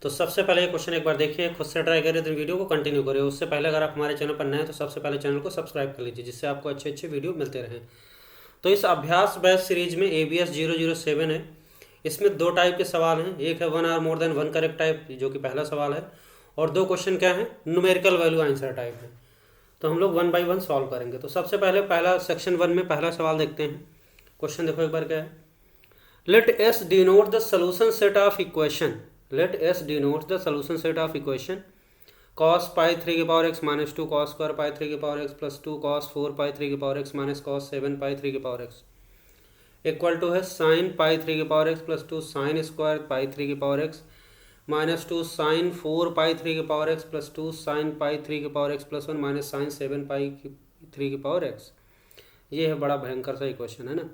तो सबसे पहले ये क्वेश्चन एक बार देखिए, खुद से ट्राई करिए, तो वीडियो को कंटिन्यू करिए। उससे पहले अगर आप हमारे चैनल पर नए हैं तो सबसे पहले चैनल को सब्सक्राइब कर लीजिए, जिससे आपको अच्छे अच्छे वीडियो मिलते रहें। तो इस अभ्यास बैच सीरीज में ABS 007 है। इसमें दो टाइप के सवाल हैं, एक है 1 और मोर देन 1 करेक्ट टाइप, जो कि पहला सवाल है, और दो क्वेश्चन क्या है, न्यूमेरिकल वैल्यू आंसर टाइप है। तो हम लोग 1 बाई 1 सॉल्व करेंगे। तो सबसे पहले पहला सेक्शन 1 में पहला सवाल देखते हैं। क्वेश्चन देखो एक बार क्या है। Let S denote the solution set of equation. Let S denote the solution set of equation. Cos pi 3 की power x minus 2 cos square pi 3 की power x plus 2 cos 4 pi 3 की power x minus cos 7 pi 3 की power x equal to है sin pi 3 की power x plus 2 sin square pi 3 की power x minus 2 sin 4 pi 3 की power x plus 2 sin pi 3 की power x plus 1 minus sin 7 pi 3 की power x। ये है बड़ा भयंकर सा इक्वेशन है ना।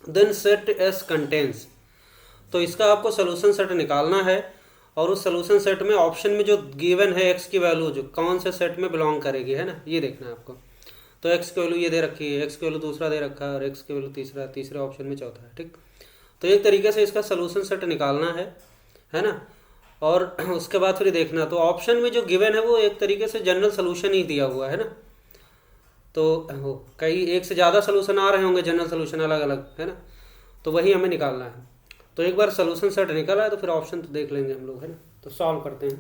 देन सेट एस कंटेंस, तो इसका आपको सोल्यूशन सेट निकालना है, और उस सोल्यूशन सेट में ऑप्शन में जो गिवन है एक्स की वैल्यू जो कौन से सेट में बिलोंग करेगी, है ना, ये देखना है आपको। तो एक्स की वैल्यू ये दे रखी है, एक्स की वैल्यू दूसरा दे रखा है, और एक्स की वैल्यू तीसरे ऑप्शन में चौथा है। ठीक, तो एक तरीके से इसका सोल्यूशन सेट निकालना है ना। और उसके बाद फिर देखना, तो ऑप्शन में जो गिवन है वो एक तरीके से जनरल सोल्यूशन ही दिया हुआ है ना। तो कई एक से ज़्यादा सोल्यूशन आ रहे होंगे, जनरल सोल्यूशन अलग अलग, है ना। तो वही हमें निकालना है। तो एक बार सोल्यूशन सेट निकला है तो फिर ऑप्शन तो देख लेंगे हम लोग, है ना। तो सॉल्व करते हैं।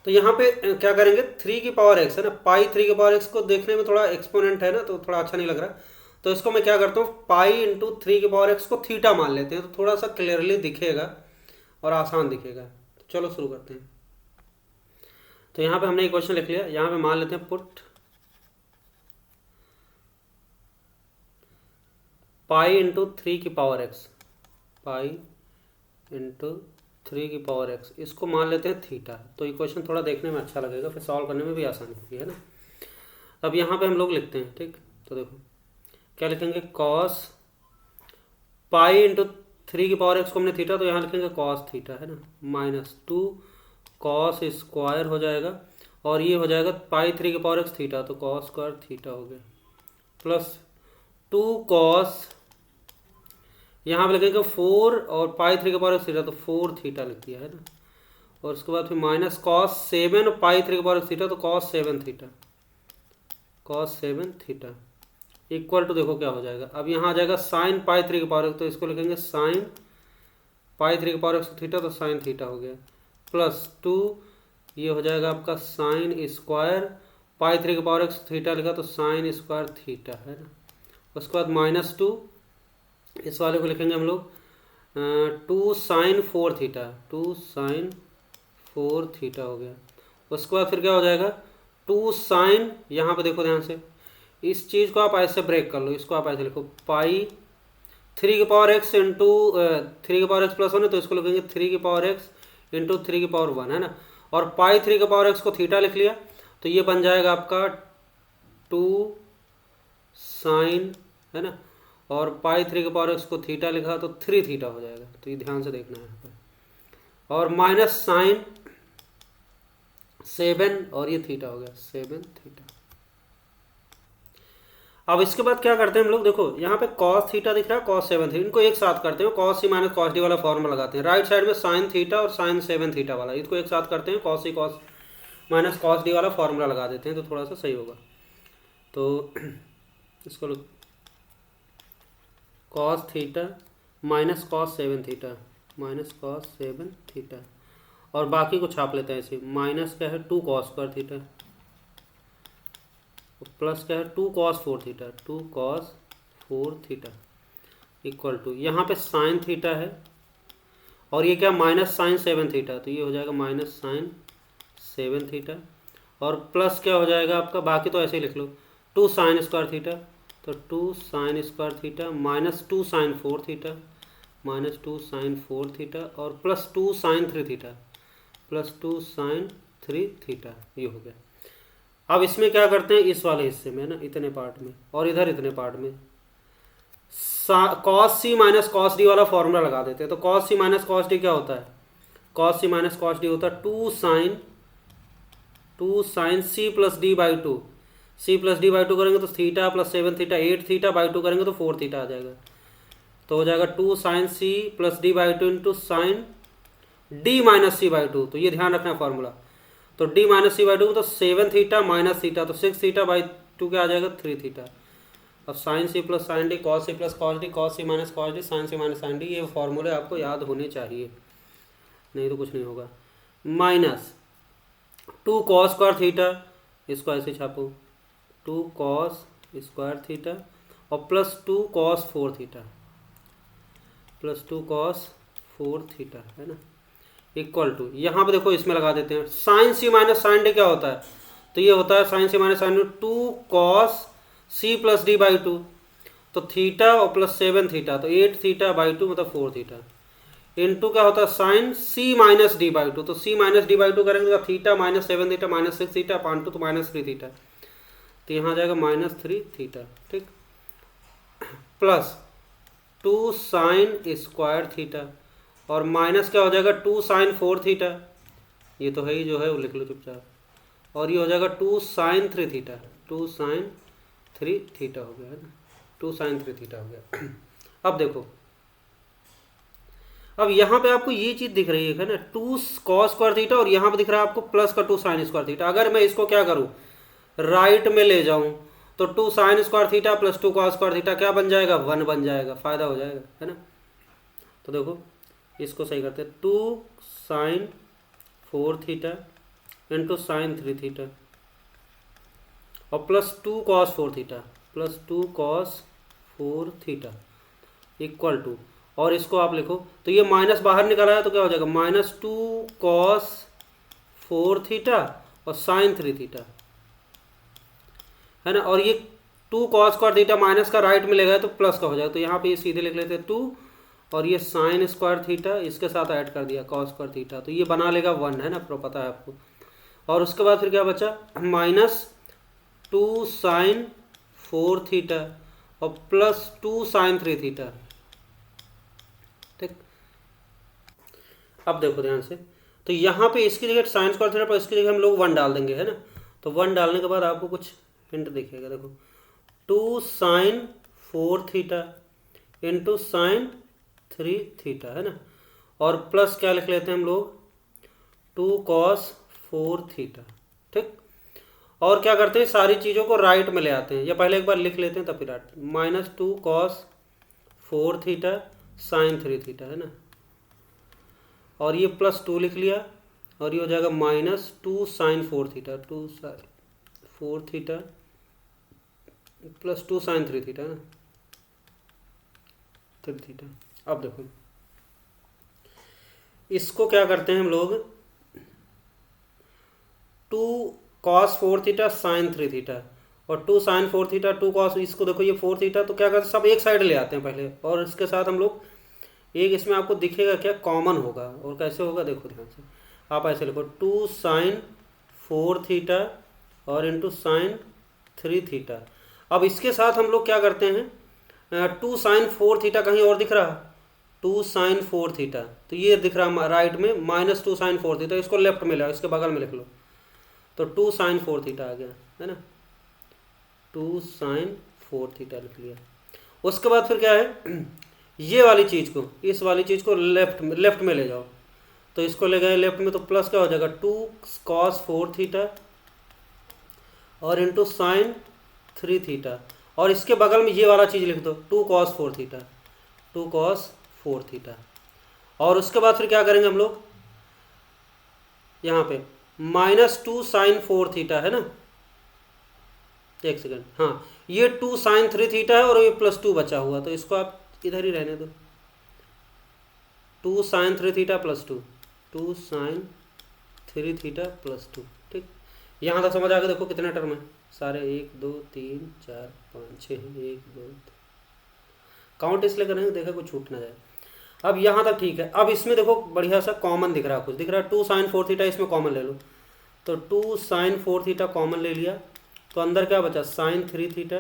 तो यहाँ पे क्या करेंगे, 3 की पावर x है ना, पाई 3 की पावर x को देखने में थोड़ा एक्सपोनेंट है ना, तो थोड़ा अच्छा नहीं लग रहा। तो इसको मैं क्या करता हूँ, पाई इंटू 3 की पावर x को थीटा मान लेते हैं, तो थोड़ा सा क्लियरली दिखेगा और आसान दिखेगा। तो चलो शुरू करते हैं। तो यहाँ पे हमने इक्वेशन लिख लिया, यहाँ पे मान लेते हैं पुट पाई इंटू 3 की पावर x, पाई इंटू 3 की पावर x, इसको मान लेते हैं थीटा। तो इक्वेशन थोड़ा देखने में अच्छा लगेगा, फिर सॉल्व करने में भी आसानी होगी, है ना। अब यहाँ पे हम लोग लिखते हैं, ठीक। तो देखो क्या लिखेंगे, कॉस पाई इंटू 3 की पावर x को हमने थीटा, तो यहाँ लिखेंगे कॉस थीटा, है ना, माइनस 2 कॉस स्क्वायर हो जाएगा, और ये हो जाएगा पाई 3 की पावर x थीटा, तो कॉस स्क्वायर थीटा हो गया, प्लस 2 कॉस, यहाँ पे लिखेंगे 4 और पाई 3 की पावर x थीटा, तो 4 थीटा लिख दिया, है ना। और उसके बाद फिर माइनस कॉस 7 और पाई 3 की पावर x थीटा, तो cos 7 theta, cos 7 theta equal to, देखो क्या हो जाएगा। अब यहाँ आ जाएगा साइन पाई 3 की पावर x, तो इसको लिखेंगे साइन पाई 3 की पावर x थीटा, तो साइन थीटा हो गया, प्लस 2 ये हो जाएगा आपका साइन स्क्वायर पाई 3 की पावर x थीटा लिखा, तो साइन स्क्वायर थीटा, है ना। उसके बाद माइनस 2, इस वाले को लिखेंगे हम लोग 2 साइन 4 थीटा, 2 साइन 4 थीटा हो गया। उसके बाद फिर क्या हो जाएगा, 2 साइन, यहाँ पे देखो ध्यान से, इस चीज़ को आप ऐसे ब्रेक कर लो, इसको आप ऐसे लिखो, पाई 3 की पावर x इंटू 3 की पावर x प्लस 1 है, तो इसको लिखेंगे 3 की पावर x इंटू 3 की पावर 1, है ना। और पाई 3 की पावर x को थीटा लिख लिया, तो ये बन जाएगा आपका 2 साइन, है ना, और पाई 3 की पावर x को थीटा लिखा, तो 3 थीटा हो जाएगा। तो ये ध्यान से देखना है यहाँ पे, और माइनस साइन 7 और ये थीटा हो गया, 7 थीटा। अब इसके बाद क्या करते हैं हम लोग, देखो यहाँ पे कॉस थीटा दिख रहा है, कॉस 7 थीटा, इनको एक साथ करते हैं, cos C minus cos D वाला फॉर्मूला लगाते हैं। राइट साइड में साइन थीटा और साइन 7 थीटा वाला, इसको एक साथ करते हैं, कॉस सी कॉस माइनस कॉस डी वाला फॉर्मूला लगा देते हैं, तो थोड़ा सा सही होगा। तो इसको cos theta minus cos 7 theta, minus cos 7 theta, और बाकी को छाप लेते हैं ऐसे, माइनस क्या है 2 कॉस स्क्वायर थीटा, प्लस क्या है 2 cos 4 theta, 2 cos 4 theta equal to, यहाँ पे साइन थीटा है, और ये क्या माइनस साइन 7 थीटा, तो ये हो जाएगा माइनस साइन 7 थीटा, और प्लस क्या हो जाएगा आपका, बाकी तो ऐसे ही लिख लो, 2 साइन स्क्वायर थीटा, तो 2 sine square theta minus 2 sine 4 theta, minus 2 sine 4 theta, और plus 2 sine 3 theta, plus 2 sine 3 theta, ये हो गया। अब इसमें क्या करते हैं, इस वाले हिस्से में ना, इतने पार्ट में, और इधर इतने पार्ट में cos C minus cos D वाला फॉर्मूला लगा देते हैं। तो cos C minus cos D क्या होता है, cos C minus cos D होता है 2 sine C plus D by 2, C plus D by 2 करेंगे तो theta plus 7 theta 8 theta by 2 करेंगे तो 4 थीटा आ जाएगा। तो हो जाएगा 2 sine C plus D by two into sine D minus C by two. तो ये ध्यान रखना है फॉर्मूला। तो D minus C by two तो 7 थीटा माइनस थीटा, तो 6 थीटा बाई टू क्या आ जाएगा 3 थीटा। अब sine C plus sine D cos C plus cos D cos C minus cos D sine C minus sine D, ये फॉर्मूले आपको याद होने चाहिए, नहीं तो कुछ नहीं होगा। माइनस 2 कॉस स्क्वायर थीटा, इसको ऐसे छापो 2 कॉस स्क्वायर थीटा और plus 2 cos 4 theta plus 2 cos 4 theta है ना, इक्वल टू यहाँ पे देखो इसमें लगा देते हैं sine C minus sine D क्या होता है, तो ये होता है sine C minus sine D 2 cos C plus D by two, तो थीटा और प्लस 7 थीटा तो 8 थीटा बाई टू मतलब 4 थीटा, इनटू क्या होता है sine C minus D by two, तो C minus D by two करेंगे तो theta minus 7 theta minus 6 theta पान टू तो माइनस 3 थीटा, तो यहाँ जाएगा माइनस 3 थीटा, ठीक, प्लस 2 साइन स्क्वायर थीटा और माइनस क्या हो जाएगा 2 साइन 4 थीटा, ये तो है ही जो है वो लिख लो चुपचाप, और ये हो जाएगा 2 साइन 3 थीटा 2 साइन 3 थीटा हो गया है ना, 2 साइन 3 थीटा हो गया। अब देखो, अब यहाँ पे आपको ये चीज़ दिख रही है ना 2 कॉस स्क्वायर थीटा और यहाँ पे दिख रहा है आपको प्लस का 2 साइन स्क्वायर थीटा। अगर मैं इसको क्या करूँ राइट में ले जाऊँ तो 2 sine square theta plus 2 cos square theta क्या बन जाएगा 1 बन जाएगा, फायदा हो जाएगा है ना। तो देखो इसको सही करते हैं 2 sine 4 theta into sine 3 theta और plus 2 cos 4 theta plus 2 cos 4 theta equal to, और इसको आप लिखो तो ये माइनस बाहर निकल आया तो क्या हो जाएगा माइनस 2 कॉस 4 थीटा और साइन 3 थीटा है ना, और ये 2 कॉस स्क्वायर थीटा माइनस का राइट में ले गया तो प्लस का हो जाएगा, तो यहाँ पे ये सीधे लिख लेते हैं 2 और ये साइन स्क्वायर थीटा इसके साथ ऐड कर दिया कॉस स्क्वायर थीटा, तो ये बना लेगा 1 है ना, पता है आपको। और उसके बाद फिर क्या बचा माइनस 2 साइन 4 थीटा और प्लस 2 साइन 3 थीटा, ठीक। अब देखो ध्यान से, तो यहाँ पे इसकी जगह साइन स्क्वायर थीटा पर इसकी जगह हम लोग 1 डाल देंगे है ना, तो 1 डालने के बाद आपको कुछ हिंट दिखेगा, देखो 2 sine 4 theta into sine 3 theta है ना, और प्लस क्या लिख लेते हैं हम लोग 2 कॉस 4 थीटा, ठीक। और क्या करते हैं सारी चीज़ों को राइट में ले आते हैं, या पहले एक बार लिख लेते हैं तब फिर right, minus 2 cos 4 theta sine 3 theta है ना, और ये प्लस 2 लिख लिया और ये हो जाएगा minus 2 sine 4 theta 2 sine 4 theta plus 2 sine 3 theta है ना 3 थीटा। अब देखो इसको क्या करते हैं हम लोग 2 कॉस 4 थीटा साइन 3 थीटा और 2 साइन 4 थीटा 2 कॉस, इसको देखो ये 4 थीटा, तो क्या करते हैं सब एक साइड ले आते हैं पहले, और इसके साथ हम लोग एक इसमें आपको दिखेगा क्या कॉमन होगा, और कैसे होगा देखो ध्यान से, आप ऐसे लिखो 2 साइन 4 थीटा और इंटू साइन 3 थीटा। अब इसके साथ हम लोग क्या करते हैं 2 साइन 4 थीटा कहीं और दिख रहा 2 साइन 4 थीटा, तो ये दिख रहा राइट में माइनस 2 साइन 4 थीटा, इसको लेफ्ट में ले आओ इसके बगल में लिख लो, तो 2 साइन 4 थीटा आ गया है ना, 2 साइन 4 थीटा लिख लिया। उसके बाद फिर क्या है ये वाली चीज़ को इस वाली चीज़ को लेफ्ट में ले जाओ, तो इसको ले गए लेफ्ट में तो प्लस क्या हो जाएगा 2 कॉस 4 थीटा और इंटू साइन 3 थीटा, और इसके बगल में ये वाला चीज़ लिख दो 2 कॉस 4 थीटा 2 कॉस 4 थीटा। और उसके बाद फिर क्या करेंगे हम लोग यहाँ पे माइनस 2 साइन 4 थीटा है ना, एक सेकेंड, हाँ ये 2 साइन 3 थीटा है और ये प्लस 2 बचा हुआ, तो इसको आप इधर ही रहने दो 2 sine 3 theta plus 2 sine 3 theta plus 2, ठीक। यहाँ तक समझ आ गया, देखो कितने टर्म है सारे 1 2 3 4 5 6 1 2 काउंट इसलिए करेंगे देखा कुछ छूट ना जाए। अब यहाँ तक ठीक है, अब इसमें देखो बढ़िया सा कॉमन दिख रहा है, कुछ दिख रहा है 2 साइन 4 थीटा, इसमें कॉमन ले लो, तो 2 साइन 4 थीटा कॉमन ले लिया, तो अंदर क्या बचा साइन 3 थीटा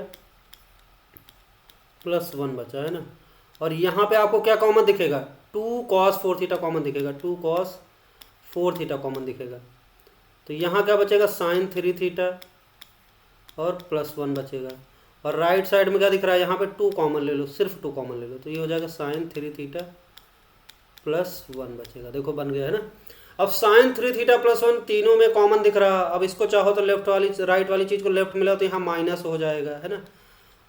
प्लस 1 बचा है ना, और यहाँ पे आपको क्या कॉमन दिखेगा 2 कॉस 4 थीटा कॉमन दिखेगा 2 कॉस 4 थीटा कॉमन दिखेगा, तो यहाँ क्या बचेगा साइन 3 थीटा और प्लस 1 बचेगा, और राइट साइड में क्या दिख रहा है, यहाँ पे 2 कॉमन ले लो, सिर्फ 2 कॉमन ले लो, तो ये हो जाएगा साइन 3 थीटा प्लस 1 बचेगा। देखो बन गया है ना। अब साइन 3 थीटा प्लस 1 तीनों में कॉमन दिख रहा। अब इसको चाहो तो लेफ्ट वाली राइट वाली चीज़ को लेफ्ट मिला तो यहाँ माइनस हो जाएगा, है ना,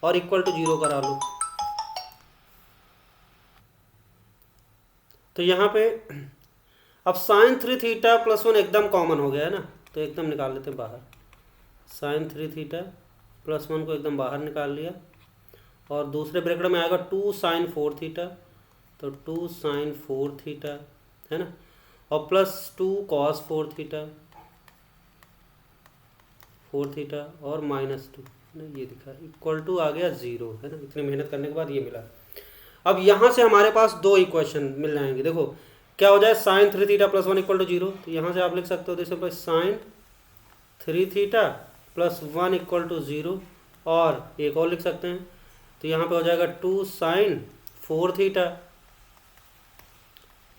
और इक्वल टू 0 करा लो। तो यहाँ पे अब साइन 3 थीटा प्लस 1 एकदम कॉमन हो गया है ना, तो एकदम निकाल लेते हैं बाहर। साइन 3 थीटा प्लस 1 को एकदम बाहर निकाल लिया, और दूसरे ब्रैकेट में आएगा 2 साइन 4 थीटा, तो 2 साइन 4 थीटा, है ना, और प्लस 2 कॉस 4 थीटा, 4 थीटा और माइनस 2, ये दिखा, इक्वल टू आ गया 0, है ना। इतनी मेहनत करने के बाद ये मिला। अब यहाँ से हमारे पास 2 इक्वेशन मिल जाएंगे। देखो क्या हो जाए, sine 3 theta plus 1 equal to 0, तो यहाँ से आप लिख सकते हो जैसे sine 3 theta plus 1 equal to 0, और एक और लिख सकते हैं, तो यहाँ पे हो जाएगा 2 sine 4 theta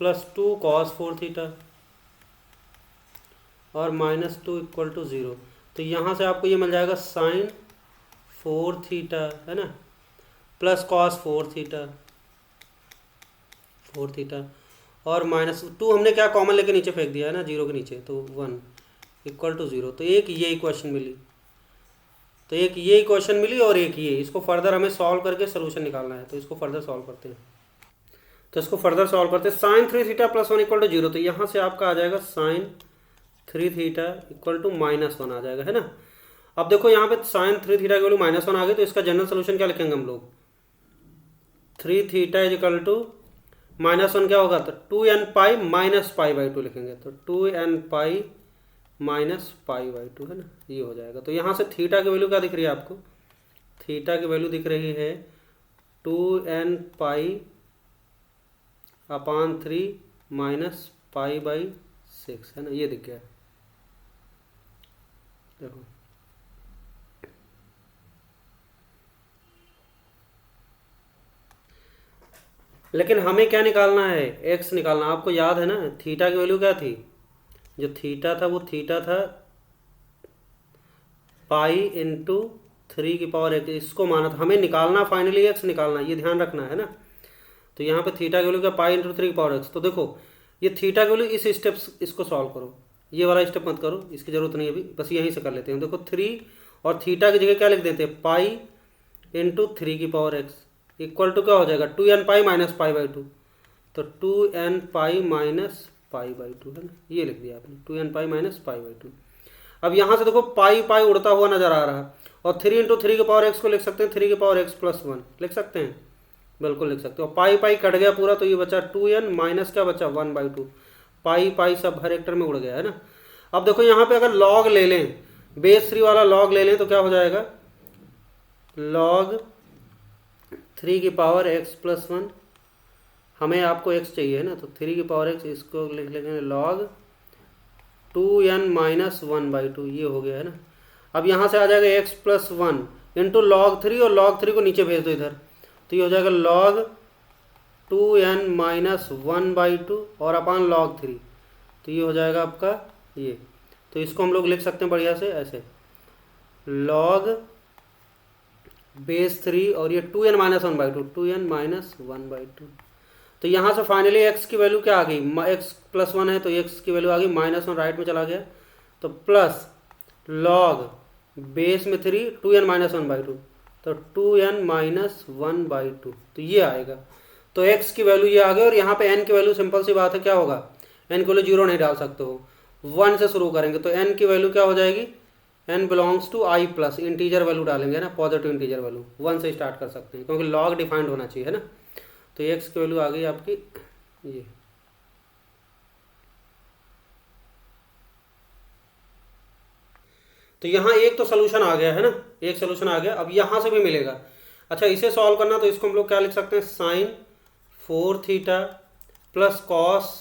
plus 2 cos 4 theta और माइनस 2 इक्वल टू 0। तो यहाँ से आपको ये मिल जाएगा साइन 4 थीटा, है ना, प्लस कॉस 4 थीटा, 4 थीटा और माइनस 2 हमने क्या कॉमन लेके नीचे फेंक दिया है ना, 0 के नीचे, तो 1 इक्वल टू 0। तो एक ये इक्वेशन मिली, तो एक ये इक्वेशन मिली और एक ये। इसको फर्दर हमें सॉल्व करके सोल्यूशन निकालना है, तो इसको फर्दर सॉल्व करते हैं। तो इसको फर्दर सॉल्व करते हैं। Sine 3 theta plus 1 equal to 0, तो यहाँ से आपका आ जाएगा sine 3 theta equal to minus 1 आ जाएगा, है ना। अब देखो यहाँ पे साइन 3 थीटा की वैल्यू माइनस 1 आ गई, तो इसका जनरल सोल्यूशन क्या लिखेंगे हम लोग, 3 theta is equal to minus 1 क्या होगा, तो 2n pi minus pi by 2 लिखेंगे, तो 2n pi minus pi by 2, है ना, ये हो जाएगा। तो यहाँ से थीटा की वैल्यू क्या दिख रही है आपको, थीटा की वैल्यू दिख रही है 2n pi upon 3 minus pi by 6, है ना, ये दिख गया। देखो लेकिन हमें क्या निकालना है, x निकालना। आपको याद है ना थीटा की वैल्यू क्या थी, जो थीटा था वो थीटा था पाई इंटू 3 की पावर x, इसको माना था हमें निकालना, फाइनली x निकालना, ये ध्यान रखना है ना। तो यहाँ पे थीटा की वैल्यू क्या, पाई इंटू 3 की पावर x। तो देखो ये थीटा की वैल्यू, इस स्टेप्स इसको सॉल्व करो, ये वाला स्टेप मत करो, इसकी जरूरत नहीं है अभी, बस यहीं से कर लेते हैं। देखो 3 और थीटा की जगह क्या लिख देते हैं, पाई इंटू 3 की पावर x इक्वल टू क्या हो जाएगा, 2n pi minus pi by 2, तो 2n pi minus pi by 2, है ना, ये लिख दिया आपने, 2n pi minus pi by 2। अब यहाँ से देखो पाई पाई उड़ता हुआ नजर आ रहा है, और 3 इंटू 3 की पावर x को लिख सकते हैं 3 की पावर x प्लस 1 लिख सकते हैं, बिल्कुल लिख सकते हो। पाई पाई कट गया पूरा, तो ये बचा 2n माइनस क्या बचा 1 बाई 2, पाई पाई सब हर एक्टर में उड़ गया, है ना। अब देखो यहाँ पे अगर लॉग ले लें, बेस 3 वाला लॉग ले लें, तो क्या हो जाएगा, लॉग 3 की पावर x प्लस 1, हमें आपको x चाहिए है ना, तो 3 की पावर x, इसको लिख लेंगे लॉग 2n माइनस 1 बाई 2, ये हो गया है ना। अब यहाँ से आ जाएगा x प्लस 1 इंटू लॉग 3, और लॉग 3 को नीचे भेज दो इधर, तो ये हो जाएगा लॉग 2n माइनस 1 बाई 2 और अपान लॉग 3, तो ये हो जाएगा आपका ये। तो इसको हम लोग लिख सकते हैं बढ़िया से ऐसे, लॉग बेस 3 और ये 2n minus 1 by 2, 2n minus 1 by 2। तो यहाँ से फाइनली x की वैल्यू क्या आ गई, x प्लस 1 है, तो x की वैल्यू आ गई माइनस 1, राइट में चला गया, तो प्लस लॉग बेस में 3 2n माइनस 1 बाई 2, तो 2n माइनस 1 बाई 2, तो ये आएगा। तो x की वैल्यू ये आ गई, और यहाँ पे n की वैल्यू सिंपल सी बात है क्या होगा, n की वैल्यू 0 नहीं डाल सकते हो, 1 से शुरू करेंगे, तो n की वैल्यू क्या हो जाएगी, n belongs to i plus integer value डालेंगे ना, पॉजिटिव इंटीजर वैल्यू 1 से स्टार्ट कर सकते हैं, क्योंकि लॉग डिफाइंड होना चाहिए, है ना। तो x की वैल्यू आ गई आपकी ये। तो यहाँ एक तो सोल्यूशन आ गया है ना, एक सोल्यूशन आ गया। अब यहाँ से भी मिलेगा। अच्छा इसे सॉल्व करना, तो इसको हम लोग क्या लिख सकते हैं, sine 4 theta plus cos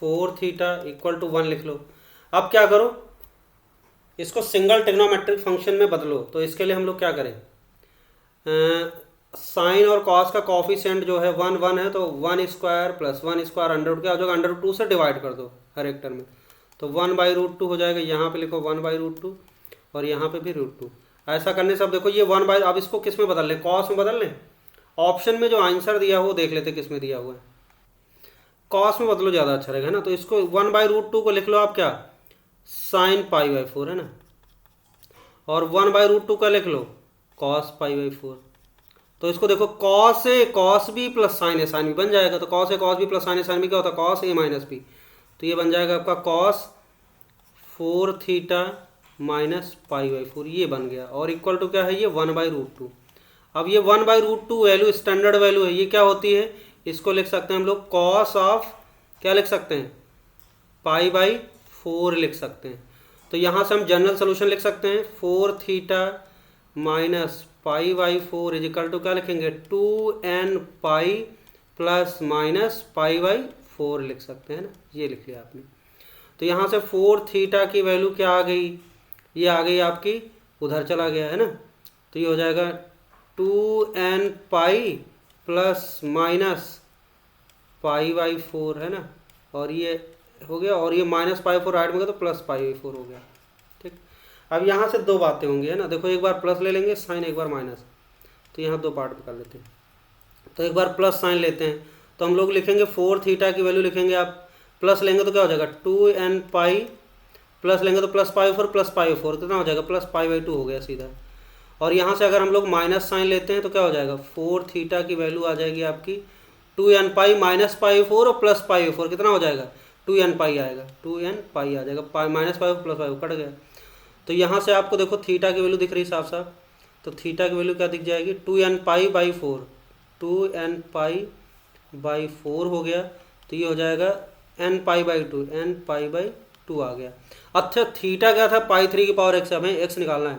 4 theta equal to 1 लिख लो। अब क्या करो, इसको सिंगल ट्रिग्नोमेट्रिक फंक्शन में बदलो। तो इसके लिए हम लोग क्या करें, साइन और कॉस का कॉफिशिएंट जो है 1 1 है, तो 1 square plus 1 square under root, क्या हो जाएगा, अंडर रूट 2 से डिवाइड कर दो हर एक टर्म में, तो 1 बाई रूट 2 हो जाएगा। यहाँ पे लिखो 1 बाई रूट 2 और यहाँ पे भी रूट 2। ऐसा करने से अब देखो ये 1 बाई, अब इसको किस में बदल लें, कॉस में बदल लें। ऑप्शन में जो आंसर दिया हुआ वो देख लेते किस में दिया हुआ है, कॉस में बदलो ज़्यादा अच्छा रहेगा ना। तो इसको 1/√2 को लिख लो आप क्या, साइन π/4 है ना, और 1/√2 का लिख लो कॉस π/4। तो इसको देखो cos A cos B plus sign A sine B बन जाएगा। तो cos A cos B plus sign A sine B क्या होता है, कॉस ए माइनस बी। तो ये बन जाएगा आपका कॉस 4 थीटा माइनस π/4, ये बन गया। और इक्वल टू क्या है ये 1/√2। अब ये 1/√2 वैल्यू स्टैंडर्ड वैल्यू है, ये क्या होती है, इसको लिख सकते हैं हम लोग कॉस ऑफ, क्या लिख सकते हैं, π/4 लिख सकते हैं। तो यहाँ से हम जनरल सोल्यूशन लिख सकते हैं 4 theta minus π/4 is equal to क्या लिखेंगे 2n पाई प्लस माइनस π/4 लिख सकते हैं ना, ये लिख लिया आपने। तो यहाँ से 4 थीटा की वैल्यू क्या आ गई, ये आ गई आपकी, उधर चला गया है ना, तो ये हो जाएगा 2n पाई प्लस माइनस π/4 है ना, और ये हो गया, और ये माइनस π/4 राइट में गया तो प्लस π/4 हो गया। ठीक, अब यहाँ से दो बातें होंगी है ना, देखो एक बार प्लस ले लेंगे साइन, एक बार माइनस, तो यहाँ दो पार्ट में कर लेते हैं। तो एक बार प्लस साइन लेते हैं तो हम लोग लिखेंगे 4 थीटा की वैल्यू लिखेंगे, आप प्लस लेंगे तो क्या हो जाएगा 2n पाई, प्लस लेंगे तो प्लस π/4 कितना हो जाएगा प्लस π/2 हो गया सीधा। और यहाँ से अगर हम लोग माइनस साइन लेते हैं तो क्या हो जाएगा 4 थीटा की वैल्यू आ जाएगी आपकी 2n पाई माइनस π/4 और प्लस π/4 कितना हो जाएगा 2n पाई आएगा, 2n पाई आ जाएगा, माइनस π/4 प्लस π/4 कट गया। तो यहाँ से आपको देखो थीटा की वैल्यू दिख रही साफ साफ, तो थीटा की वैल्यू क्या दिख जाएगी 2n पाई/4, 2n पाई/4 हो गया। तो ये हो जाएगा n पाई/2, n पाई/2 आ गया। अच्छा थीटा क्या था π3 की पावर x, हमें x निकालना है,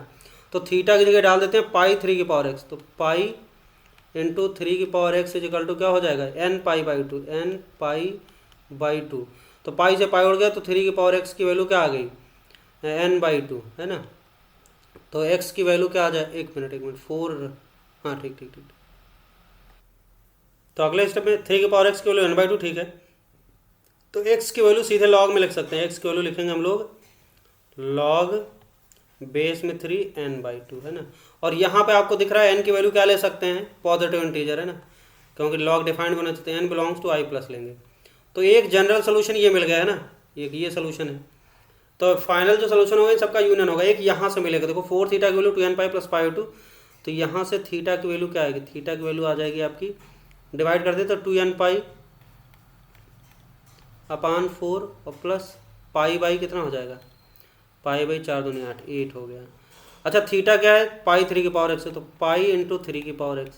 तो थीटा की जगह डाल देते हैं π3 की पावर x, तो पाई इंटू 3 की power x is equal to क्या हो जाएगा n पाई/2, n पाई/2। तो पाई से पाई उड़ गया तो 3 की पावर x की वैल्यू क्या आ गई n/2 है ना। तो x की वैल्यू क्या आ जाए, एक मिनट 4, हाँ ठीक ठीक ठीक। तो अगले स्टेप में 3 की पावर x की वैल्यू n/2, ठीक है। तो x की वैल्यू सीधे लॉग में लिख सकते हैं, x की वैल्यू लिखेंगे हम लोग लॉग बेस में 3 n/2 है ना। और यहाँ पे आपको दिख रहा है n की वैल्यू क्या ले सकते हैं, पॉजिटिव इंटीजर है ना, क्योंकि लॉग डिफाइंड बना सकते हैं, n belongs to i plus लेंगे। तो एक जनरल सोल्यूशन ये मिल गया है ना, एक ये सोल्यूशन है। तो फाइनल जो सोल्यूशन होगा इन सबका यूनियन होगा, एक यहाँ से मिलेगा, देखो 4 थीटा की वैल्यू 2n पाई प्लस π/2, तो यहाँ से थीटा की वैल्यू क्या आएगी, थीटा की वैल्यू आ जाएगी आपकी, डिवाइड कर दे तो 2n पाई अपान 4 और प्लस पाई कितना हो जाएगा, π/4 दूनी 8, 8 हो गया। अच्छा थीटा क्या है π3 की पावर x है, तो पाई इंटू 3 की पावर x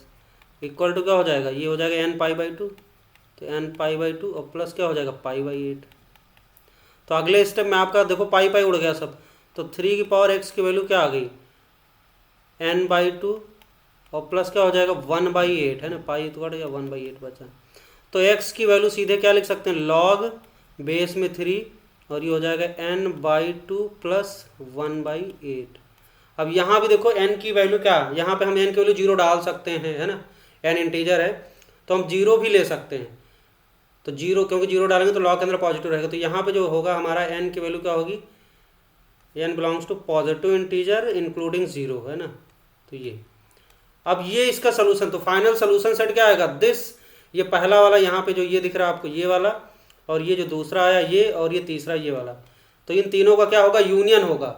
इक्वल टू क्या हो जाएगा, ये हो जाएगा n पाई/2, तो n पाई/2 और प्लस क्या हो जाएगा π/8। तो अगले स्टेप में आपका देखो पाई उड़ गया सब, तो 3 की पावर x की वैल्यू क्या आ गई n/2 और प्लस क्या हो जाएगा 1/8 है ना, पाई तो कट गया 1/8 बचा। तो x की वैल्यू सीधे क्या लिख सकते हैं लॉग बेस में 3, और ये हो जाएगा n/2 प्लस 1/8। अब यहाँ भी देखो n की वैल्यू क्या, यहाँ पे हम n की वैल्यू 0 डाल सकते हैं है ना, n इंटीजर है तो हम 0 भी ले सकते हैं। तो 0 क्योंकि 0 डालेंगे तो लॉग के अंदर पॉजिटिव रहेगा, तो यहाँ पे जो होगा हमारा n की वैल्यू क्या होगी, n belongs to positive integer including 0 है ना। तो ये अब ये इसका सोल्यूशन, तो फाइनल सोल्यूशन सेट क्या आएगा दिस, ये पहला वाला यहाँ पे जो ये दिख रहा है आपको ये वाला, और ये जो दूसरा आया ये, और ये तीसरा ये वाला, तो इन तीनों का क्या होगा यूनियन होगा,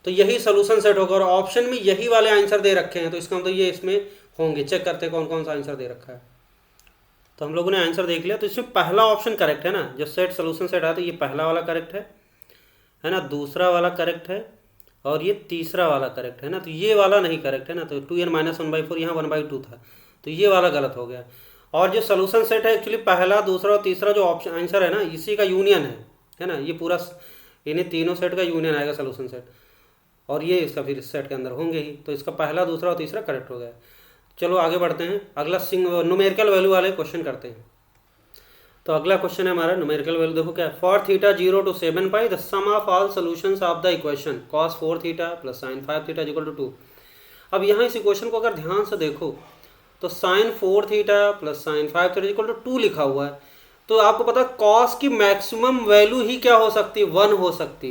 तो यही सोल्यूशन सेट होगा। और ऑप्शन में यही वाले आंसर दे रखे हैं, तो इसका मतलब ये इसमें होंगे, चेक करते हैं कौन कौन सा आंसर दे रखा है। तो हम लोगों ने आंसर देख लिया, तो इसमें पहला ऑप्शन करेक्ट है ना, जो सेट सोल्यूशन सेट आया तो ये पहला वाला करेक्ट है ना, दूसरा वाला करेक्ट है, और ये तीसरा वाला करेक्ट है ना। तो ये वाला नहीं करेक्ट है ना, तो 2n माइनस 1/4 यहाँ 1/2 था, तो ये वाला गलत हो गया। और जो सोल्यूशन सेट है एक्चुअली पहला दूसरा और तीसरा जो ऑप्शन आंसर है ना इसी का यूनियन है ना, ये पूरा इन्हीं तीनों सेट का यूनियन आएगा सोल्यूशन सेट, और ये इसका फिर सेट के अंदर होंगे ही, तो इसका पहला दूसरा और तीसरा करेक्ट हो गया। चलो आगे बढ़ते हैं, अगला न्यूमेरिकल वैल्यू वाले क्वेश्चन करते हैं। तो अगला क्वेश्चन है हमारा न्यूमेरिकल वैल्यू, देखो क्या, for theta 0 to 7 pi the sum of all solutions of the equation cos 4 theta plus sin 5 theta equal to 2। अब यहाँ इस इक्वेशन को अगर ध्यान से देखो तो sin 4 theta plus sin 5 theta equal to 2 लिखा हुआ है, तो आपको पता है cos की मैक्सिमम वैल्यू ही क्या हो सकती है 1 हो सकती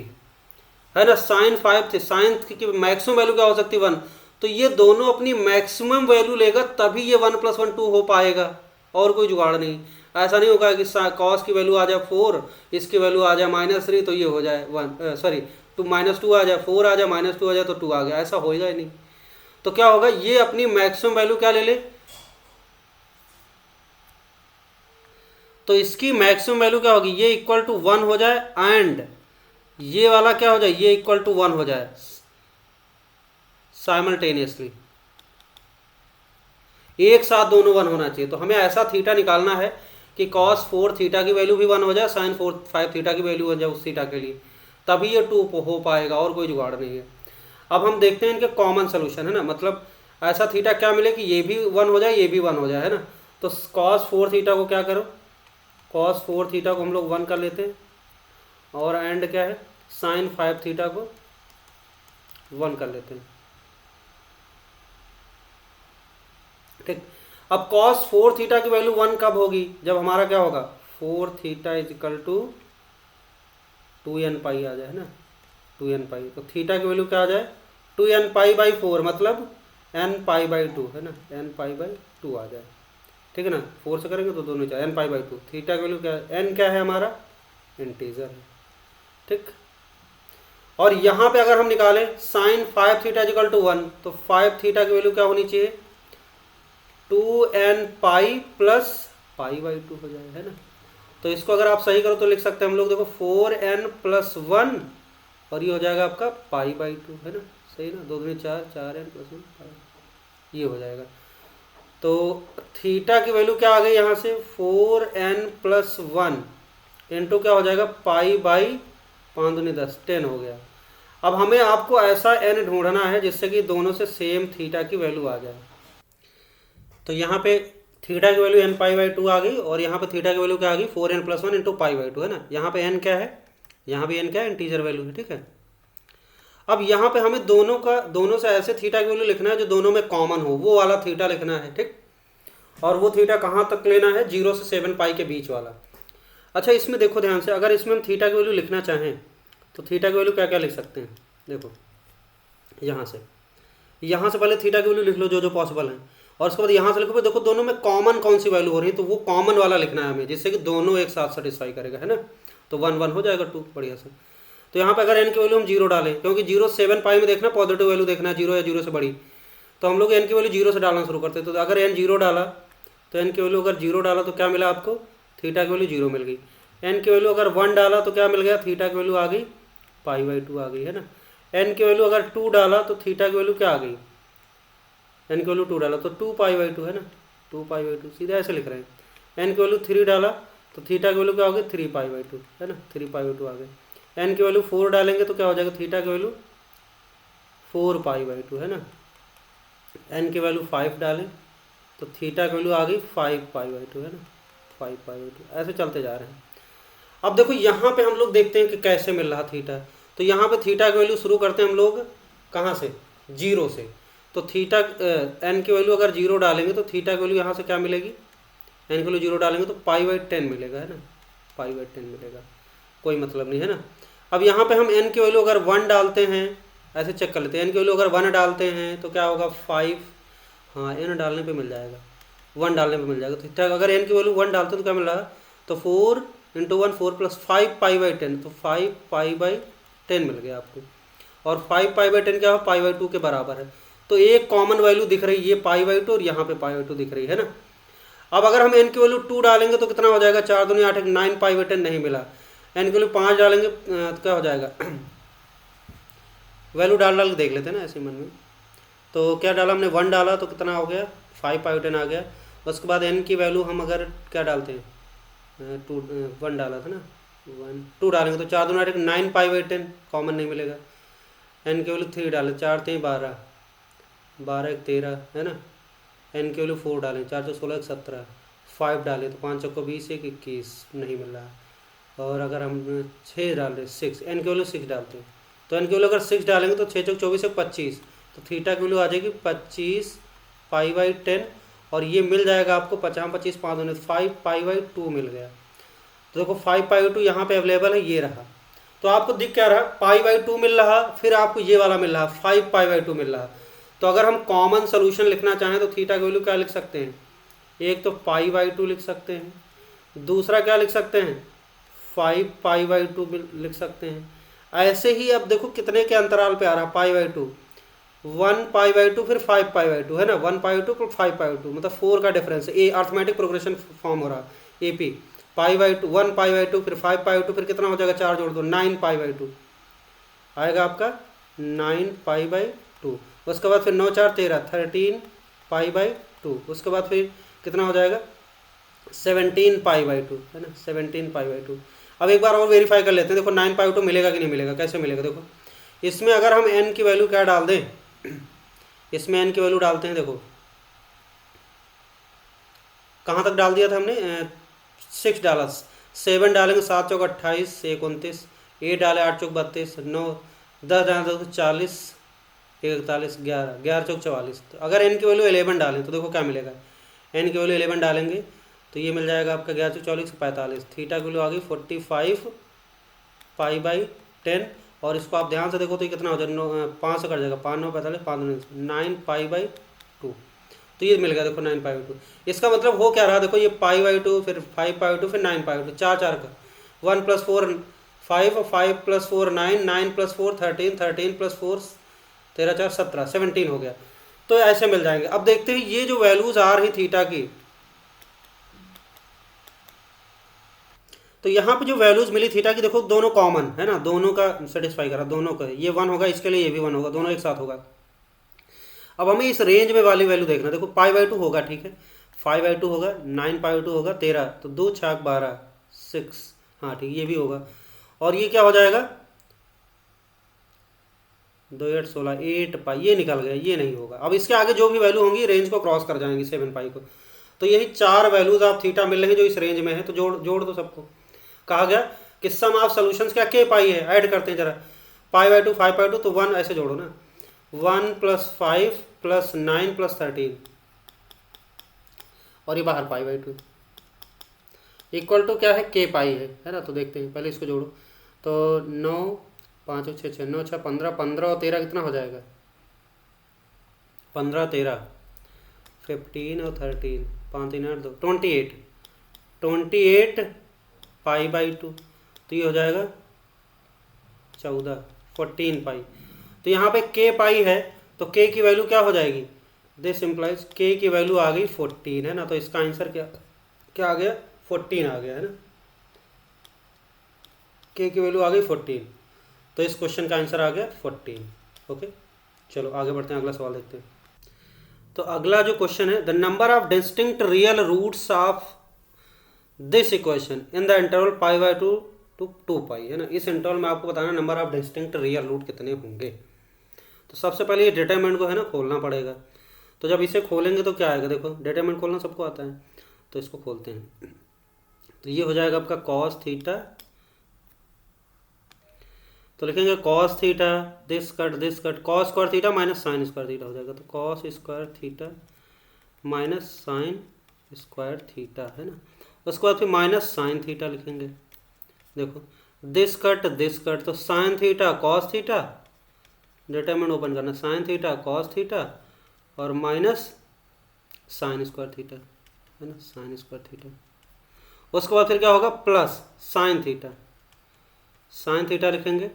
है ना, sin 5 थी, sin की मैक्सिमम वैल्यू क्या हो सकती है 1, तो ये दोनों अपनी मैक्सिमम वैल्यू लेगा तभी ये 1 + 1 2 हो पाएगा, और कोई जुगाड़ नहीं। ऐसा नहीं होगा कि कॉस की वैल्यू आ जाए 4, इसकी वैल्यू आ जाए -3 तो ये हो जाए 1, सॉरी -2 आ जाए, 4 आ जाए, -2 आ जाए तो 2 आ गया, ऐसा होएगा ही नहीं। तो क्या होगा, ये अपनी मैक्सिमम वैल्यू क्या ले ले, तो इसकी मैक्सिमम वैल्यू क्या होगी, ये इक्वल टू 1 हो जाए एंड ये वाला क्या हो जाए, ये इक्वल टू 1 हो जाए साइमल्टेनियसली, एक साथ दोनों 1 होना चाहिए। तो हमें ऐसा थीटा निकालना है कि cos 4 थीटा की वैल्यू भी 1 हो जाए, sin 5 थीटा की वैल्यू हो जाए उस थीटा के लिए, तभी ये 2 हो पाएगा, और कोई जुगाड़ नहीं है। अब हम देखते हैं इनके कॉमन सोल्यूशन, है ना, मतलब ऐसा थीटा क्या मिले कि ये भी 1 हो जाए, ये भी 1 हो जाए, है ना। तो cos 4 थीटा को क्या करो, cos 4 थीटा को हम लोग 1 कर लेते हैं, और एंड क्या है, sin 5 थीटा को 1 कर लेते हैं, ठीक। अब cos 4 थीटा की वैल्यू 1 कब होगी, जब हमारा क्या होगा, 4 थीटा इजिकल टू 2n पाई आ जाए, है ना, 2n पाई। तो थीटा की वैल्यू क्या आ जाए, 2n पाई बाई 4, मतलब n पाई बाई 2, है ना, n पाई बाई 2 आ जाए, ठीक है ना। 4 से करेंगे तो दोनों चाहे, n पाई बाई 2। थीटा की वैल्यू क्या है, n क्या है हमारा, इंटीजर है, ठीक। और यहाँ पे अगर हम निकालें sin 5 थीटा इजिकल टू 1, तो 5 थीटा की वैल्यू क्या होनी चाहिए, 2n pi plus pi by 2 हो जाए, है ना। तो इसको अगर आप सही करो तो लिख सकते हैं हम लोग, देखो 4n प्लस 1 और ये हो जाएगा आपका पाई बाई 2, है ना, सही ना, 2 दूनी 4, 4n प्लस 1 पाई, ये हो जाएगा। तो थीटा की वैल्यू क्या आ गई यहाँ से, 4n प्लस 1 इंटू क्या हो जाएगा, पाई बाई 5 दूनी 10, 10 हो गया। अब हमें आपको ऐसा n ढूंढना है जिससे कि दोनों से सेम थीटा की वैल्यू आ जाए। तो यहाँ पे थीटा की वैल्यू n पाई बाई 2 आ गई, और यहाँ पे थीटा की वैल्यू क्या आ गई, 4n plus 1 into pi by 2, है ना। यहाँ पे n क्या है, यहाँ भी n क्या है, इंटीजर वैल्यू है, ठीक है। अब यहाँ पे हमें दोनों से ऐसे थीटा की वैल्यू लिखना है जो दोनों में कॉमन हो, वो वाला थीटा लिखना है, ठीक। और वो थीटा कहाँ तक लेना है, 0 से 7 पाई के बीच वाला। अच्छा, इसमें देखो ध्यान से, अगर इसमें हम थीटा की वैल्यू लिखना चाहें तो थीटा की वैल्यू क्या क्या लिख सकते हैं, देखो यहाँ से पहले थीटा की वैल्यू लिख लो जो जो पॉसिबल है, और उसके बाद यहाँ से लिखो, देखो दोनों में कॉमन कौन सी वैल्यू हो रही है, तो वो कॉमन वाला लिखना है हमें, जिससे कि दोनों एक साथ सेटिस्फाई करेगा, है ना। तो 1 1 हो जाएगा 2, बढ़िया से। तो यहाँ पे अगर n की वैल्यू हम 0 डालें, क्योंकि 0 से 7 पाई में देखना पॉजिटिव वैल्यू देखना है, 0 या 0 से बड़ी, तो हम लोग n की वैल्यू 0 से डालना शुरू करते हैं। तो अगर n 0 डाला, तो n की वैल्यू अगर 0 डाला तो क्या मिला आपको, थीटा की वैल्यू 0 मिल गई। n की वैल्यू अगर 1 डाला तो क्या मिल गया, थीटा की वैल्यू आ गई पाई बाई 2 आ गई, है ना। n की वैल्यू अगर 2 डाला तो थीटा की वैल्यू क्या आ गई, n की वैल्यू 2 डाला तो 2 पाई बाई 2, है ना, 2 पाई बाई 2, सीधा ऐसे लिख रहे हैं। n की वैल्यू 3 डाला तो थीटा की वैल्यू क्या होगी, 3 पाई बाई 2, है ना, 3 पाई बाई 2 आ गए। n की वैल्यू 4 डालेंगे तो क्या हो जाएगा, थीटा की वैल्यू 4 पाई बाई 2, है ना। n की वैल्यू 5 डालें तो थीटा की वैल्यू आ गई 5 पाई बाई 2, है ना, 5 पाई बाई 2, ऐसे चलते जा रहे हैं। अब देखो यहाँ पे हम लोग देखते हैं कि कैसे मिल रहा थीटा। तो यहाँ पे थीटा की वैल्यू शुरू करते हैं हम लोग कहाँ से, 0 से। तो थीटा n की वैल्यू अगर 0 डालेंगे तो थीटा की वैल्यू यहाँ से क्या मिलेगी, n की वैल्यू 0 डालेंगे तो पाई बाई 10 मिलेगा, है ना, पाई बाई 10 मिलेगा, कोई मतलब नहीं, है ना। अब यहाँ पे हम n की वैल्यू अगर 1 डालते हैं, ऐसे चेक कर लेते हैं, n की वैल्यू अगर 1 डालते हैं तो क्या होगा 5, हाँ n डालने पे मिल जाएगा, 1 डालने पे मिल जाएगा। थीटा अगर n की वैल्यू 1 डालते हैं तो क्या मिल रहा है, तो 4 इंटू 1 4 प्लस 5 पाई बाई 10, तो 5 पाई बाई 10 मिल गया आपको। और 5 पाई बाई 10 क्या है, पाई बाई 2 के बराबर है। तो एक कॉमन वैल्यू दिख रही है, ये पाई बाई 2 और यहाँ पे पाई बाई 2 दिख रही है ना। अब अगर हम n की वैल्यू 2 डालेंगे तो कितना हो जाएगा, 4 दूनी 8 9 पाई बाई 10 नहीं मिला। n की वैल्यू 5 डालेंगे तो क्या हो जाएगा, वैल्यू डाल के देख लेते हैं ना ऐसे मन में। तो क्या डाला हमने, 1 डाला तो कितना हो गया, 5 पाई बाई 10 आ गया। उसके बाद n की वैल्यू हम अगर क्या डालते हैं, 1 डाला था ना, 2 डालेंगे तो 4 दूनी 8 9 पाई बाई 10 कॉमन नहीं मिलेगा। n की वैल्यू 3 डालें, 4 3 12, 12 1 13, है ना। n की वैल्यू 4 डालें, 4 16 17, 5 डालें तो 5 चौको 20 1 21 नहीं मिल रहा। और अगर हम 6 डाल रहे 6, n की वैल्यू 6 डालते हैं, तो n की वैल्यू अगर 6 डालेंगे तो 6 चौक 24 1 25, तो थीटा की वैल्यू आ जाएगी 25 पाई बाई 10, और ये मिल जाएगा आपको 50 25 5 दूनी 5 पाई बाई 2 मिल गया। तो देखो 5 पाई बाई 2 यहाँ पे अवेलेबल है, ये रहा। तो आपको दिख क्या रहा, पाई बाई 2 मिल रहा, फिर आपको ये वाला मिल रहा 5 पाई बाई 2 मिल रहा। तो अगर हम कॉमन सोल्यूशन लिखना चाहें तो थीटा की वैल्यू क्या लिख सकते हैं, एक तो π/2 लिख सकते हैं, दूसरा क्या लिख सकते हैं 5π/2 लिख सकते हैं। ऐसे ही अब देखो कितने के अंतराल पे आ रहा π/2, 1π/2 फिर 5π/2 है ना, 1π/2 फिर 5π/2 मतलब 4 का डिफरेंस, ए अर्थमेटिक प्रोग्रेशन फॉर्म हो रहा है AP। π/2 1π/2 फिर 5π/2 फिर कितना हो जाएगा, 4 जोड़ दो 9π/2 आएगा आपका 9π/2। उसके बाद फिर 9 4 13 13π/2। उसके बाद फिर कितना हो जाएगा 17π/2 है ना, 17π/2। अब एक बार और वेरीफाई कर लेते हैं, देखो 9π/2 मिलेगा कि नहीं मिलेगा, कैसे मिलेगा देखो, इसमें अगर हम n की वैल्यू क्या डाल दें, इसमें n की वैल्यू डालते हैं, देखो कहाँ तक डाल दिया था हमने 6 डाला, 7 डालेंगे 7 चौक 28 29, 8 डाले 8 चौक 32, 9 10 डाले तो 40 41 11 11 चौक 44। तो अगर n की वैल्यू 11 डालें तो देखो क्या मिलेगा, n की वैल्यू 11 डालेंगे तो ये मिल जाएगा आपका 11 चौक 44 45, थीटा की वैल्यू आ गई 45 π/10। और इसको आप ध्यान से देखो तो ये कितना हो जाएगा, 5 से कट जाएगा, 5 9 45 5 9π/2। तो ये मिल गया देखो 9π/2। इसका मतलब हो क्या रहा, देखो ये π/2 फिर 5π/2 फिर 9π/2, 4 4 का 1 + 4 5 5 + 4 9 9 + 4 13 13 + 4 13 4 17 17 हो गया। तो ऐसे मिल जाएंगे। अब देखते हैं ये जो वैल्यूज आ रही थीटा की, तो यहाँ पे जो वैल्यूज मिली थीटा की देखो दोनों कॉमन है ना, दोनों का सेटिस्फाई करा, दोनों का ये 1 होगा, इसके लिए ये भी 1 होगा, दोनों एक साथ होगा। अब हमें इस रेंज में वाली वैल्यू देखना, देखो π/2 होगा, ठीक है 5/2 होगा, 9π/2 होगा 13, तो 2 6 12 6, हाँ ठीक ये भी होगा। और ये क्या हो जाएगा 2 8 16 8π, ये निकल गया, ये नहीं होगा। अब इसके आगे जो भी वैल्यू होंगी रेंज को क्रॉस कर जाएंगी 7π को। तो यही 4 वैल्यूज आप थीटा मिल रहे हैं जो इस रेंज में है, तो जोड़ दो सबको। कहा गया कि सम ऑफ सॉल्यूशंस क्या k पाई है, ऐड करते हैं जरा, π/2 5/2 तो 1 ऐसे जोड़ो ना, 1 + 5 + 9 + 13 और ये बाहर π/2 इक्वल टू क्या है k पाई है ना। तो देखते हैं, पहले इसको जोड़ो, तो 9 5 6 6 9 6 15 15 और 13 कितना हो जाएगा 15 13 15 और 13 5 3 8 2 28 28 π/2, तो ये हो जाएगा 14 14π। तो यहाँ पे k पाई है तो k की वैल्यू क्या हो जाएगी, दिस इम्प्लाइज k की वैल्यू आ गई 14 है ना। तो इसका आंसर क्या आ गया 14 आ गया है ना, k की वैल्यू आ गई 14, तो इस क्वेश्चन का आंसर आ गया 14। ओके चलो आगे बढ़ते हैं, अगला सवाल देखते हैं। तो अगला जो क्वेश्चन है, the number of distinct real roots of this equation in the interval π/2 to 2π है ना। इस इंटरवल में आपको बताना number of distinct real root कितने होंगे। तो सबसे पहले ये डिटरमिनेंट को है ना खोलना पड़ेगा। तो जब इसे खोलेंगे तो क्या आएगा, देखो डिटरमिनेंट खोलना सबको आता है, तो इसको खोलते हैं। तो ये हो जाएगा आपका cos थीटा, तो लिखेंगे cos theta this cut cos square theta minus sine square theta हो जाएगा। तो cos square theta minus sine square theta है ना। उसके बाद फिर माइनस साइन थीटा लिखेंगे, देखो दिस कट तो sign theta cos theta, determinant open करना, साइन थीटा कॉस थीटा और माइनस साइन स्क्वायर थीटा है ना, साइन स्क्वायर थीटा। उसके बाद फिर क्या होगा प्लस साइन थीटा लिखेंगे,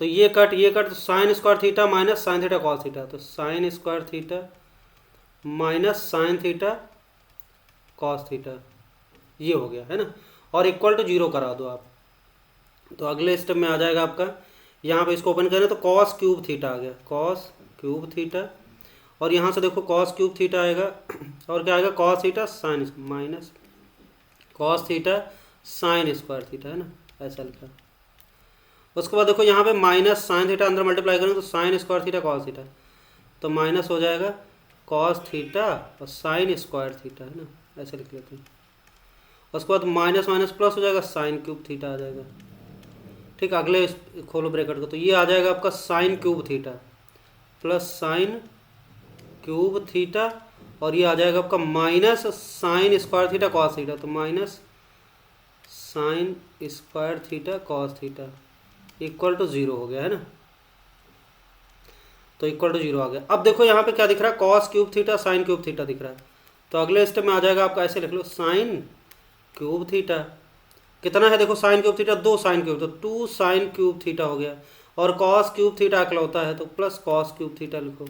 तो ये कट तो sine square theta minus sine theta cos theta, तो sine square theta minus sine theta cos theta, ये हो गया है ना। और इक्वल टू 0 करा दो आप, तो अगले स्टेप में आ जाएगा आपका, यहाँ पे इसको ओपन करें तो cos क्यूब थीटा आ गया, cos क्यूब थीटा, और यहाँ से देखो cos क्यूब थीटा आएगा और क्या आएगा cos theta sine minus cos theta sine square theta है ना, ऐसा लिखा। उसके बाद देखो यहाँ पे माइनस साइन थीटा अंदर मल्टीप्लाई करें तो sine square theta cos theta, तो माइनस हो जाएगा cos थीटा और साइन स्क्वायर थीटा है ना, ऐसे लिख लेते हैं। उसके बाद माइनस माइनस प्लस हो जाएगा, साइन क्यूब थीटा आ जाएगा। ठीक, अगले खोलो ब्रैकेट को, तो ये आ जाएगा आपका sine cube theta plus sine cube theta, और ये आ जाएगा आपका minus sine square theta cos theta, तो minus sine square theta cos theta equal to 0 हो गया है ना। तो इक्वल टू 0 आ गया। अब देखो यहाँ पे क्या दिख रहा है, cos cube theta sine cube theta दिख रहा है। तो अगले स्टेप में आ जाएगा आपका, ऐसे लिख लो साइन क्यूब थीटा कितना है, देखो sign cube theta 2 sine cube, तो 2 साइन क्यूब थीटा हो गया। और कॉस क्यूब थीटा अकलौता है तो प्लस कॉस क्यूब थीटा लिखो।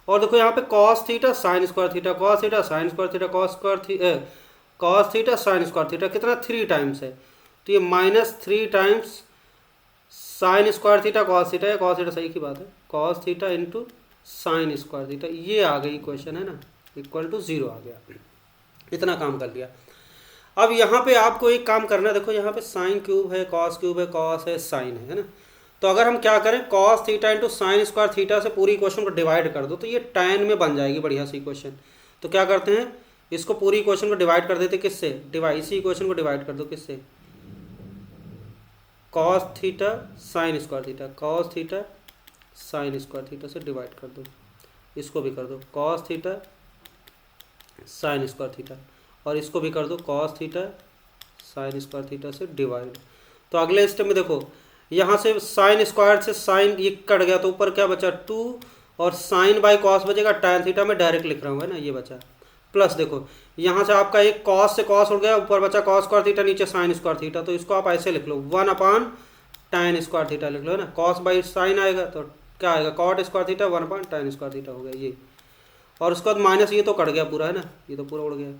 और देखो यहाँ पे cos theta sine square theta, cos theta sine square theta, cos theta sine square theta कितना 3 टाइम्स है, तो ये -3 times sign square theta cos theta, या कॉस थीटा सही की बात है, cos theta into sign square theta, ये आ गई इक्वेशन है ना, इक्वल टू 0 आ गया। इतना काम कर लिया। अब यहाँ पे आपको एक काम करना है, देखो यहाँ पे साइन क्यूब है, कॉस है, साइन है ना। तो अगर हम क्या करें, cos theta into sign square theta से पूरी इक्वेशन को डिवाइड कर दो, तो ये tan में बन जाएगी बढ़िया सी इक्वेशन। तो क्या करते हैं, इसको पूरी इक्वेशन को डिवाइड कर देते, किससे, इसी इक्वेशन को डिवाइड कर दो किससे, cos theta sine square theta, cos theta sine square theta से डिवाइड कर दो। इसको भी कर दो cos theta sine square theta, और इसको भी कर दो cos theta sine square theta से डिवाइड। तो अगले स्टेप में देखो, यहाँ से साइन स्क्वायर से साइन ये कट गया, तो ऊपर क्या बचा 2, और साइन बाई कॉस बचेगा, tan थीटा में डायरेक्ट लिख रहा हूँ है ना, ये बचा। प्लस देखो यहाँ से आपका एक कॉस से कॉस उड़ गया, ऊपर बचा कॉस स्क्वायर थीटा, नीचे साइन स्क्वायर थीटा, तो इसको आप ऐसे लिख लो 1/tan स्क्वायर थीटा लिख लो है ना। कॉस बाई साइन आएगा तो क्या आएगा, cot square theta 1/tan square theta हो गया ये। और उसके बाद माइनस ये तो कट गया पूरा है ना, ये तो पूरा उड़ गया,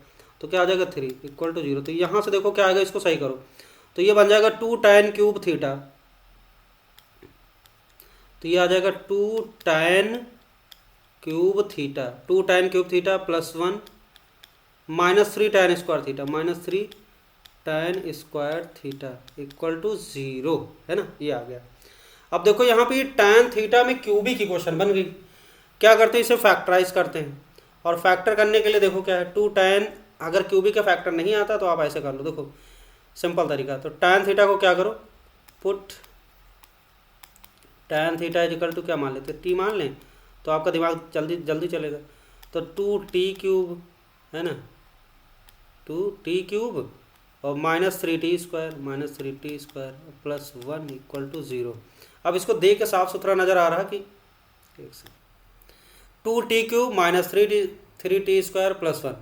तो क्या आ जाएगा 3 इक्वल टू 0। तो यहाँ से देखो क्या आएगा, इसको सही करो, तो ये बन जाएगा 2 tan क्यूब थीटा, तो ये आ जाएगा 2 tan cube theta, 2 tan cube theta plus 1 -3 tan square theta, -3 tan square theta equal to 0 है ना, ये आ गया। अब देखो यहाँ पे tan थीटा में क्यूबिक इक्वेशन बन गई। क्या करते हैं, इसे फैक्टराइज करते हैं, और फैक्टर करने के लिए देखो क्या है 2 tan, अगर क्यूबिक का फैक्टर नहीं आता तो आप ऐसे कर लो, देखो सिंपल तरीका। तो tan थीटा को क्या करो, put tan theta is equal to क्या मान लेते हैं, t मान लें, तो आपका दिमाग जल्दी चलेगा। तो 2t क्यूब है ना, 2t क्यूब और -3t square plus 1 equal to 0। अब इसको देख के साफ सुथरा नज़र आ रहा कि 2t cube -3t square plus 1,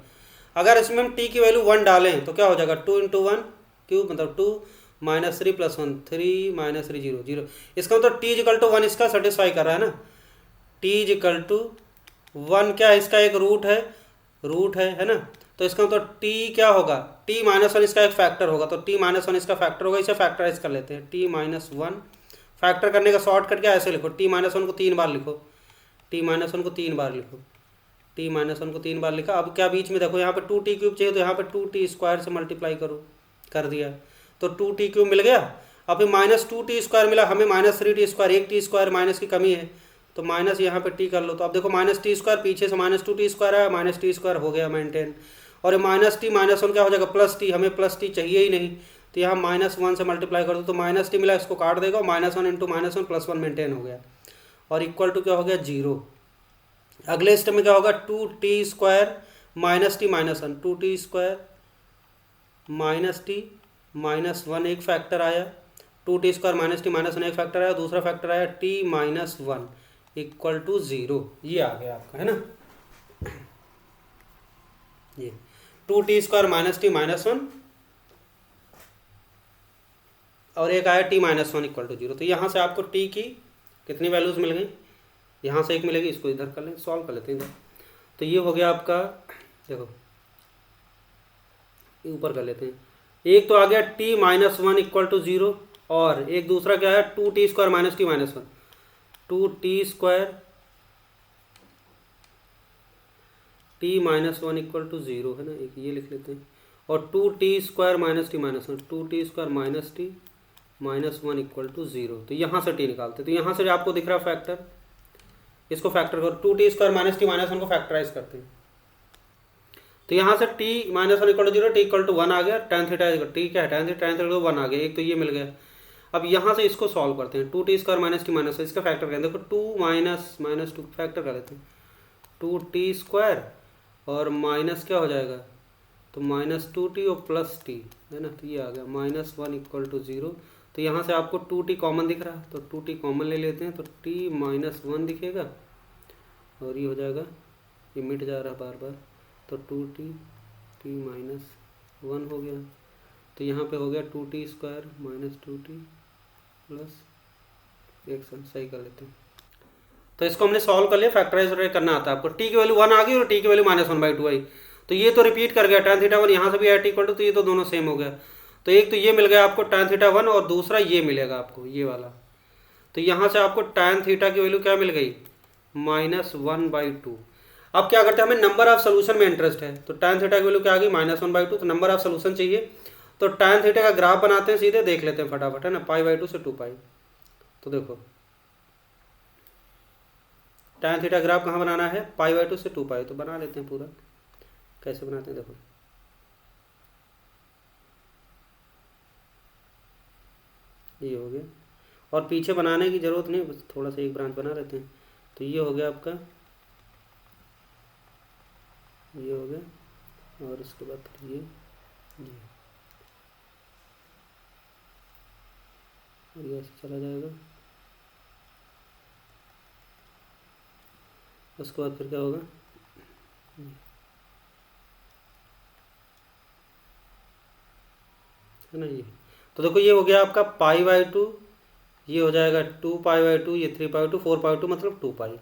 अगर इसमें हम t की वैल्यू 1 डालें तो क्या हो जाएगा, 2 × 1 क्यूब मतलब 2 -3 + 1 3 -3 0 0। इसका मतलब t = 1 इसका सेटिस्फाई कर रहा है ना, t = 1 क्या है, इसका एक रूट है ना। तो इसका मतलब t क्या होगा, t - 1 इसका एक फैक्टर होगा, तो t - 1 इसका फैक्टर होगा, इसे फैक्टराइज कर लेते हैं। t - 1 फैक्टर करने का शॉर्टकट क्या, ऐसे लिखो, t - 1 को 3 बार लिखो, t - 1 को 3 बार लिखो, t - 1 को 3 बार लिखा। अब क्या बीच में देखो, यहाँ पे 2t क्यूब चाहिए, तो यहाँ पे 2t स्क्वायर से मल्टीप्लाई करो, कर दिया, तो 2t क्यूब मिल गया। अब -2t स्क्वायर मिला हमें, -3t स्क्वायर, एक टी स्क्वायर माइनस की कमी है, तो माइनस यहाँ पे t कर लो। तो अब देखो -t स्क्वायर पीछे से -2t स्क्वायर आया, -t स्क्वायर हो गया मेंटेन, और ये -t - 1 क्या हो जाएगा, +t, हमें +t चाहिए ही नहीं, तो यहाँ -1 से मल्टीप्लाई कर दो, तो -t मिला, इसको काट देगा, -1 × -1 +1 मेंटेन हो गया, और इक्वल टू क्या हो गया 0। अगले स्टेप में क्या होगा, 2t square -t - 1, 2t square -t - 1 एक फैक्टर आया, 2t स्क्वायर -t - 1 एक फैक्टर आया, दूसरा फैक्टर आया t - 1 इक्वल टू 0, ये आ गया आपका है ना, ये 2t स्क्वायर -t - 1 और एक आया t - 1 इक्वल टू 0। तो यहाँ से आपको t की कितनी वैल्यूज मिल गई, यहाँ से एक मिलेगी, इसको इधर कर लें, सॉल्व कर लेते हैं इधर। तो ये हो गया आपका, देखो ऊपर कर लेते हैं, एक तो आ गया t - 1 इक्वल टू 0, और एक दूसरा क्या है 2t square -t - 1, 2t square t - 1 equal to 0 है ना, एक ये लिख लेते हैं, और 2t square -t - 1, 2t square -t - 1 equal to 0। तो यहाँ से t निकालते, तो यहाँ से आपको दिख रहा है फैक्टर, इसको फैक्टर करो, 2t स्क्वायर -t - 1 को फैक्टराइज करते हैं, तो यहाँ से t - 1 equal to 0, t equal to 1 आ गया, tan थीटा t क्या है, tan थीटा 1 आ गया, एक तो ये मिल गया। अब यहाँ से इसको सॉल्व करते हैं, 2t स्क्वायर -t - 1 इसका फैक्टर करें, देखो 2 - -2 फैक्टर कर लेते हैं, 2t स्क्वायर और माइनस क्या हो जाएगा, तो -2t और +t है ना। तो ये आ गया -1 इक्वल टू 0। तो यहाँ से आपको 2t कॉमन दिख रहा है, तो 2t कॉमन ले लेते हैं, तो t -1 दिखेगा और ये हो जाएगा, ये मिट जा रहा है बार बार, तो 2t -1 हो गया। तो यहाँ पे हो गया 2t² -2t प्लस x1। सही कर लेते हैं। तो इसको हमने सॉल्व कर लिया, फैक्टराइज करना आता है आपको। t की वैल्यू 1 आ गई और t की वैल्यू -1/2 आई, तो ये तो रिपीट कर गया tan θ 1 यहाँ से भी एट इक्वल टू, तो ये तो दोनों सेम हो गया। तो एक तो ये मिल गया आपको tan θ 1 और दूसरा ये मिलेगा आपको ये वाला। तो यहाँ से आपको tan θ की वैल्यू क्या मिल गई, -1/2। अब क्या करते हैं, हमें नंबर ऑफ सोल्यूशन में इंटरेस्ट है, तो tan θ की वैल्यू क्या आ गई -1/2। तो नंबर ऑफ सोल्यूशन चाहिए, तो tan θ का ग्राफ बनाते हैं, सीधे देख लेते हैं फटाफट, है ना। π/2 से 2π। तो देखो tan θ ग्राफ कहाँ बनाना है, π/2 से 2π। तो बना लेते हैं पूरा, कैसे बनाते हैं देखो। ये हो गया, और पीछे बनाने की जरूरत नहीं, बस थोड़ा सा एक ब्रांच बना लेते हैं। तो ये हो गया आपका, ये हो गया, और इसके बाद फिर ये और ये ऐसे चला जाएगा। उसके बाद फिर क्या होगा, है ना। ये तो देखो ये हो गया आपका π/2, ये हो जाएगा 2π/2, ये 3π/2, 4π/2 मतलब 2π।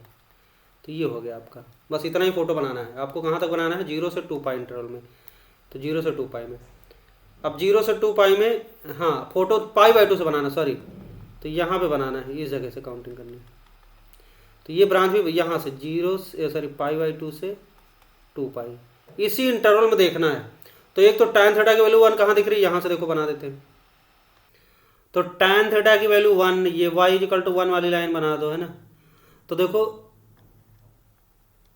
तो ये हो गया आपका, बस इतना ही फोटो बनाना है आपको। कहाँ तक बनाना है, 0 से 2π इंटरवल में। तो 0 से 2π में, अब 0 से 2π में, हाँ फोटो π/2 से बनाना, सॉरी। तो यहाँ पे बनाना है, इस जगह से काउंटिंग करनी है। तो ये ब्रांच भी यहाँ से π/2 से 2π, इसी इंटरवल में देखना है। तो एक तो tan θ की वैल्यू 1 कहाँ दिख रही है, यहाँ से देखो बना देते हैं। तो tan θ की वैल्यू 1, ये y = 1 वाली लाइन बना दो, है ना। तो देखो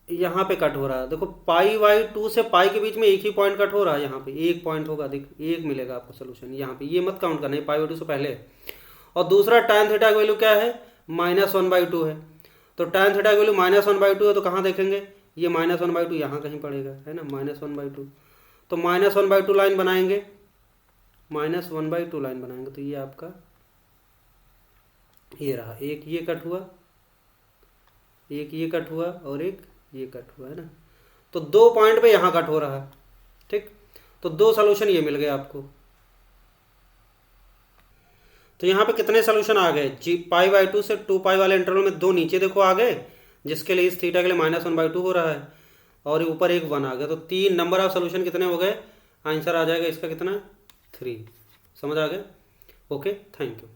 यहाँ पे कट हो रहा है, देखो π/2 से π के बीच में एक ही पॉइंट कट हो रहा है, यहाँ पे एक पॉइंट होगा, देख एक मिलेगा आपको सोल्यूशन यहाँ पे। ये मत काउंट करना है π/2 से पहले। और दूसरा tan θ की वैल्यू क्या है, -1/2 है। तो tan θ की वैल्यू -1/2 है, तो कहाँ देखेंगे, ये -1/2 यहाँ कहीं पड़ेगा, है ना, -1/2। तो -1/2 लाइन बनाएंगे, -1/2 लाइन बनाएंगे। तो ये आपका ये रहा, एक ये कट हुआ, एक ये कट हुआ, और एक ये कट हुआ, है ना। तो 2 पॉइंट पे यहाँ कट हो रहा है, ठीक। तो 2 सोल्यूशन ये मिल गए आपको। तो यहाँ पे कितने सोल्यूशन आ गए, π/2 से 2π वाले इंटरवल में 2 नीचे देखो आ गए, जिसके लिए इस थीटा के लिए -1/2 हो रहा है, और ऊपर एक 1 आ गया। तो 3 नंबर ऑफ सोल्यूशन कितने हो गए, आंसर आ जाएगा इसका कितना, 3। समझ आ गया। Okay, thank you.